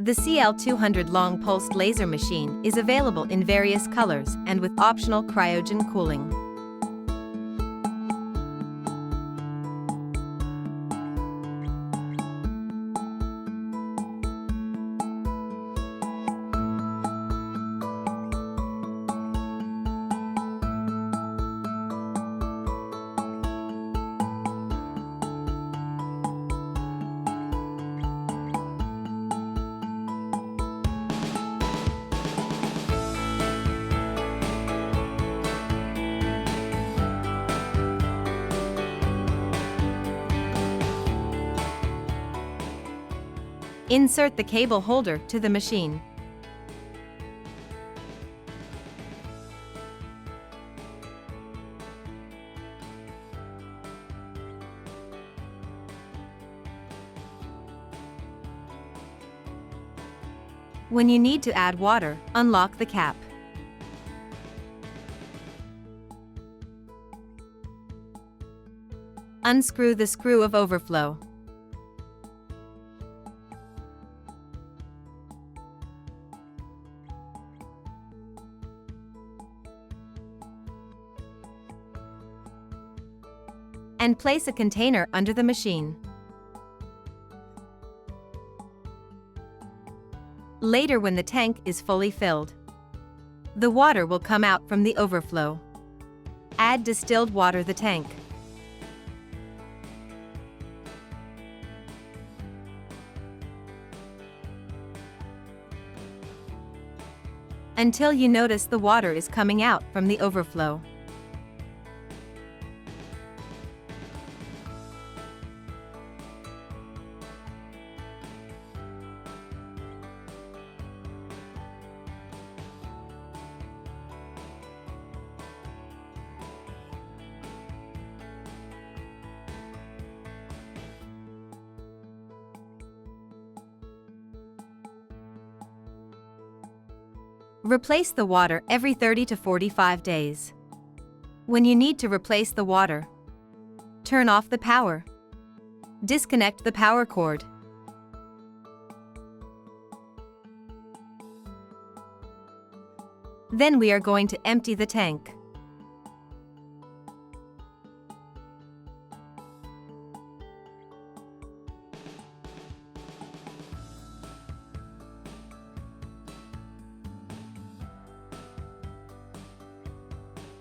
The CL200 long-pulsed laser machine is available in various colors and with optional cryogen cooling. Insert the cable holder to the machine. When you need to add water, unlock the cap. Unscrew the screw of overflow. And place a container under the machine. Later, when the tank is fully filled, the water will come out from the overflow. Add distilled water the tank. Until you notice the water is coming out from the overflow. Replace the water every 30 to 45 days. When you need to replace the water, turn off the power. Disconnect the power cord. Then we are going to empty the tank.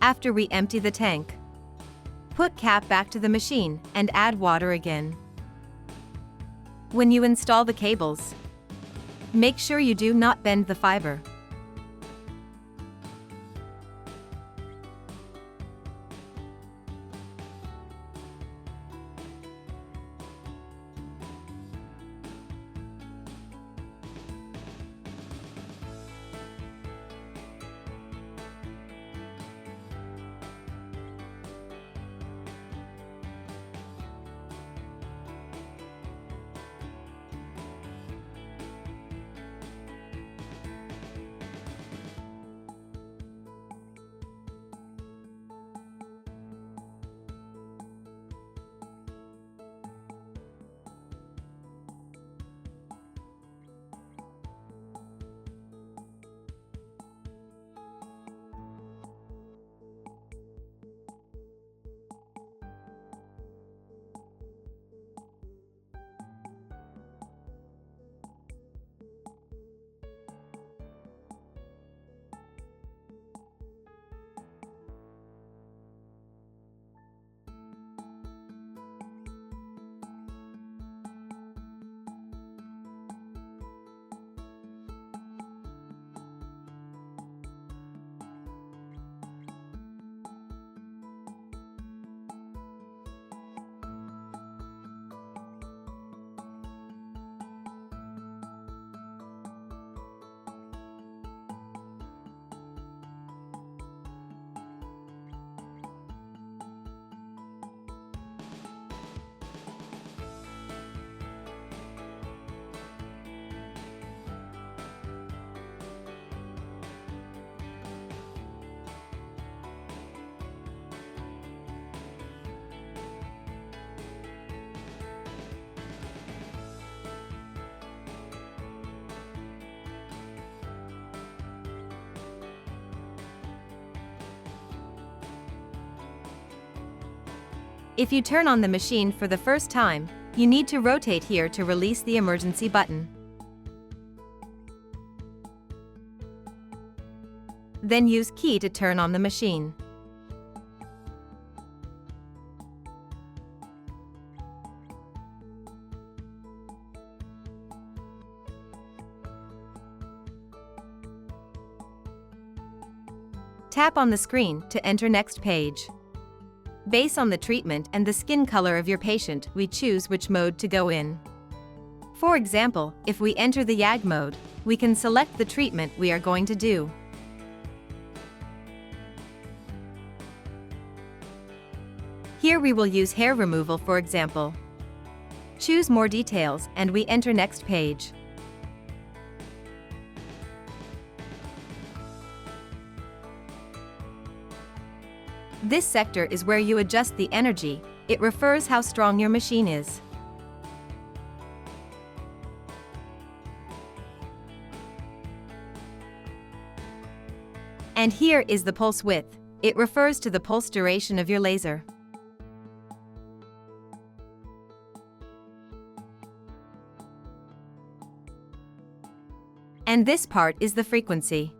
After we empty the tank, put cap back to the machine and add water again. When you install the cables, make sure you do not bend the fiber. If you turn on the machine for the first time, you need to rotate here to release the emergency button. Then use key to turn on the machine. Tap on the screen to enter next page. Based on the treatment and the skin color of your patient, we choose which mode to go in. For example, if we enter the YAG mode, we can select the treatment we are going to do. Here we will use hair removal, for example. Choose more details and we enter next page. This sector is where you adjust the energy. It refers how strong your machine is. And here is the pulse width. It refers to the pulse duration of your laser. And this part is the frequency.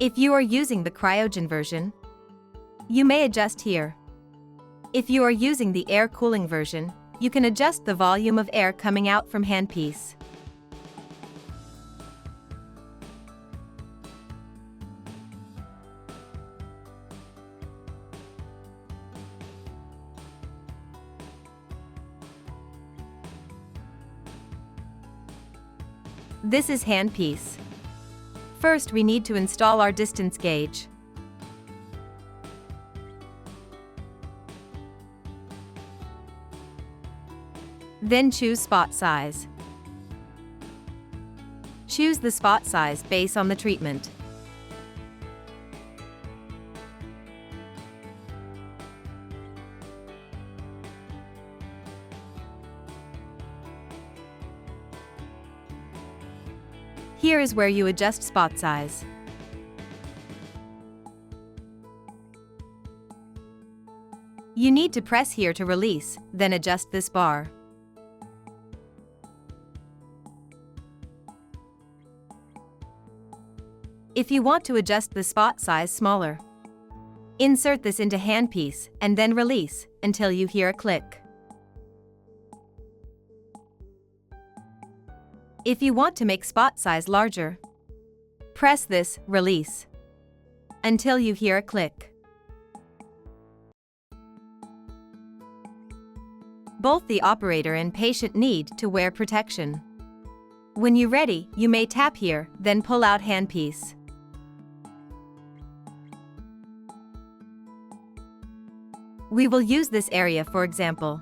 If you are using the cryogen version, you may adjust here. If you are using the air cooling version, you can adjust the volume of air coming out from handpiece. This is handpiece. First, we need to install our distance gauge. Then choose spot size. Choose the spot size based on the treatment. Here is where you adjust spot size. You need to press here to release, then adjust this bar. If you want to adjust the spot size smaller, insert this into handpiece and then release until you hear a click. If you want to make spot size larger, press this, release, until you hear a click. Both the operator and patient need to wear protection. When you're ready, you may tap here, then pull out handpiece. We will use this area for example.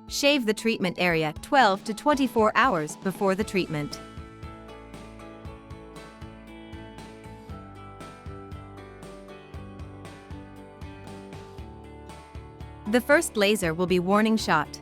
Shave the treatment area 12 to 24 hours before the treatment. The first laser will be warning shot.